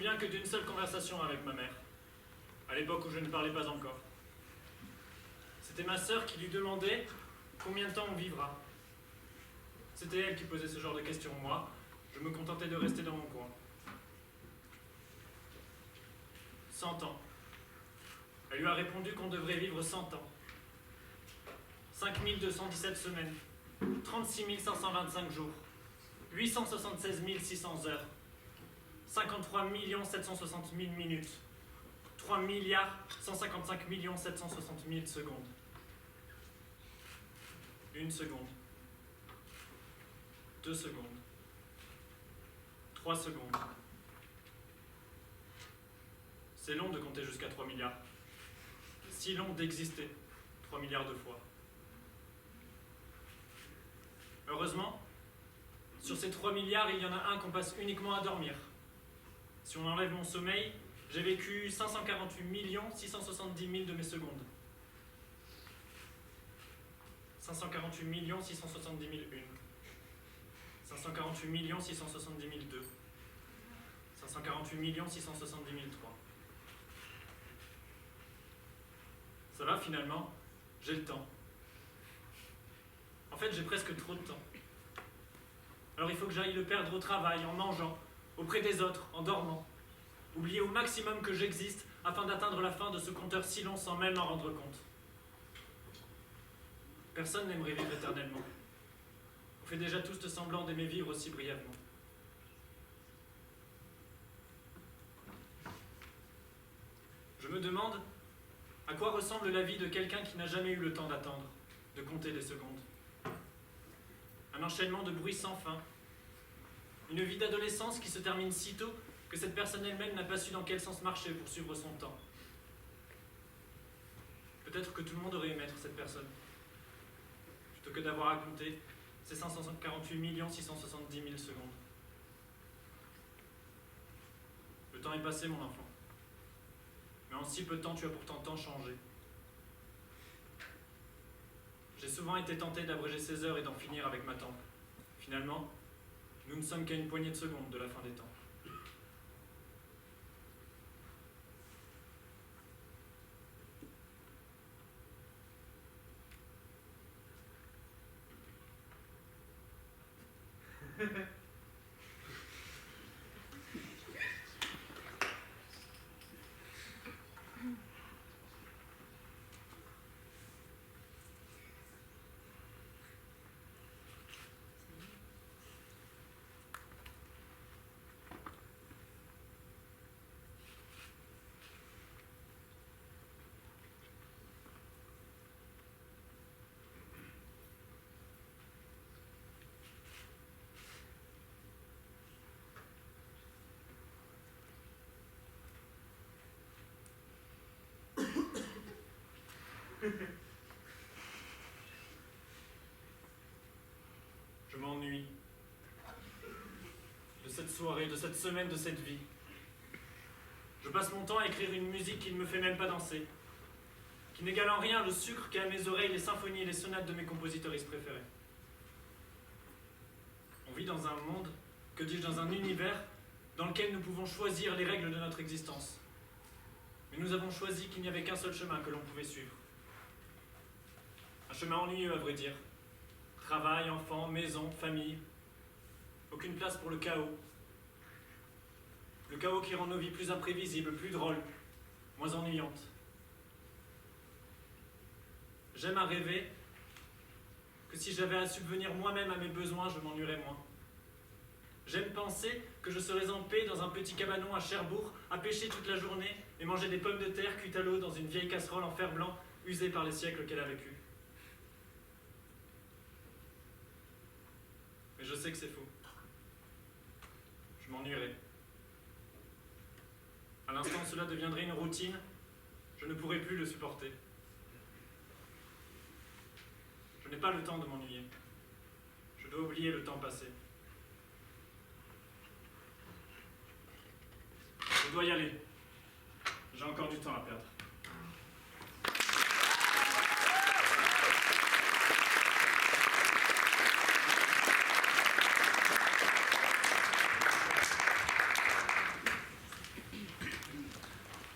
souviens que d'une seule conversation avec ma mère, à l'époque où je ne parlais pas encore. C'était ma sœur qui lui demandait combien de temps on vivra. C'était elle qui posait ce genre de questions. Moi, je me contentais de rester dans mon coin. 100 ans. Elle lui a répondu qu'on devrait vivre 100 ans. 5217 semaines, 36 525 jours, 876 600 heures, 53 760 000 minutes, 3 155 760 000 secondes. 1 seconde, 2 secondes, 3 secondes. C'est long de compter jusqu'à 3 milliards. Si long d'exister 3 milliards de fois. Heureusement, sur ces 3 milliards, il y en a un qu'on passe uniquement à dormir. Si on enlève mon sommeil, j'ai vécu 548 670 000 de mes secondes. 548 670 001. 548 670 002. 548 670 003. Ça va finalement, j'ai le temps. En fait, j'ai presque trop de temps. Alors il faut que j'aille le perdre au travail, en mangeant, auprès des autres, en dormant. Oublier au maximum que j'existe afin d'atteindre la fin de ce compteur si long sans même m'en rendre compte. Personne n'aimerait vivre éternellement. On fait déjà tous de semblant d'aimer vivre aussi brièvement. Je me demande à quoi ressemble la vie de quelqu'un qui n'a jamais eu le temps d'attendre, de compter des secondes. Un enchaînement de bruits sans fin. Une vie d'adolescence qui se termine si tôt que cette personne elle-même n'a pas su dans quel sens marcher pour suivre son temps. Peut-être que tout le monde aurait aimé être cette personne, plutôt que d'avoir à compter ces 548 670 000 secondes. Le temps est passé, mon enfant. Mais en si peu de temps, tu as pourtant tant changé. J'ai souvent été tenté d'abréger ces heures et d'en finir avec ma tempe. Finalement, nous ne sommes qu'à une poignée de secondes de la fin des temps. Je m'ennuie de cette soirée, de cette semaine, de cette vie. Je passe mon temps à écrire une musique qui ne me fait même pas danser, qui n'égale en rien le sucre qu'a à mes oreilles les symphonies et les sonates de mes compositeuristes préférés. On vit dans un monde, que dis-je, dans un univers dans lequel nous pouvons choisir les règles de notre existence. Mais nous avons choisi qu'il n'y avait qu'un seul chemin que l'on pouvait suivre. Un chemin ennuyeux, à vrai dire. Travail, enfants, maison, famille. Aucune place pour le chaos. Le chaos qui rend nos vies plus imprévisibles, plus drôles, moins ennuyantes. J'aime à rêver que si j'avais à subvenir moi-même à mes besoins, je m'ennuierais moins. J'aime penser que je serais en paix dans un petit cabanon à Cherbourg, à pêcher toute la journée et manger des pommes de terre cuites à l'eau dans une vieille casserole en fer blanc, usée par les siècles qu'elle a vécu. Mais je sais que c'est faux. Je m'ennuierais. À l'instant où cela deviendrait une routine, je ne pourrais plus le supporter. Je n'ai pas le temps de m'ennuyer. Je dois oublier le temps passé. Je dois y aller. J'ai encore du temps à perdre.